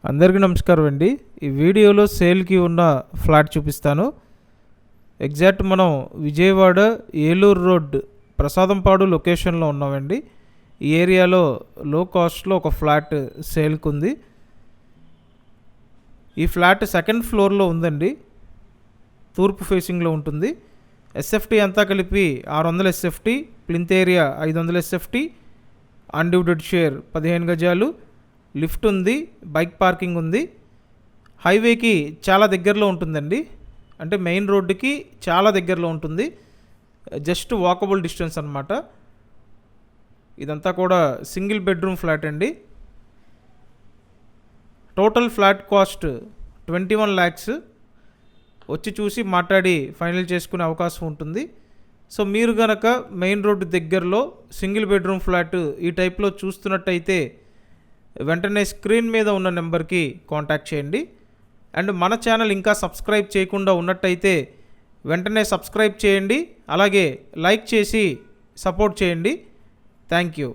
అందరికీ నమస్కారం అండి. ఈ వీడియోలో సేల్కి ఉన్న ఫ్లాట్ చూపిస్తాను. ఎగ్జాక్ట్ మనం విజయవాడ ఏలూరు రోడ్ ప్రసాదంపాడు లొకేషన్లో ఉన్నామండి. ఈ ఏరియాలో లో కాస్ట్లో ఒక ఫ్లాట్ సేల్కి ఉంది. ఈ ఫ్లాట్ సెకండ్ ఫ్లోర్లో ఉందండి. తూర్పు ఫేసింగ్లో ఉంటుంది. ఎస్ఎఫ్టీ అంతా కలిపి 600 SFT, plinth area 500 SFT, undivided share 15 గజాలు, లిఫ్ట్ ఉంది, బైక్ పార్కింగ్ ఉంది. హైవేకి చాలా దగ్గరలో ఉంటుందండి. అంటే మెయిన్ రోడ్డుకి చాలా దగ్గరలో ఉంటుంది. జస్ట్ వాకబుల్ డిస్టెన్స్ అన్నమాట. ఇదంతా కూడా సింగిల్ బెడ్రూమ్ ఫ్లాట్ అండి. Total flat cost 21 lakhs. వచ్చి చూసి మాట్లాడి ఫైనల్ చేసుకునే అవకాశం ఉంటుంది. సో మీరు గనక మెయిన్ రోడ్డు దగ్గరలో సింగిల్ బెడ్రూమ్ ఫ్లాట్ ఈ టైప్లో చూస్తున్నట్టయితే వెంటనే స్క్రీన్ మీద ఉన్న నెంబర్కి కాంటాక్ట్ చేయండి. అండ్ మన ఛానల్ ఇంకా సబ్స్క్రైబ్ చేయకుండా ఉన్నట్టయితే వెంటనే సబ్స్క్రైబ్ చేయండి. అలాగే లైక్ చేసి సపోర్ట్ చేయండి. Thank you.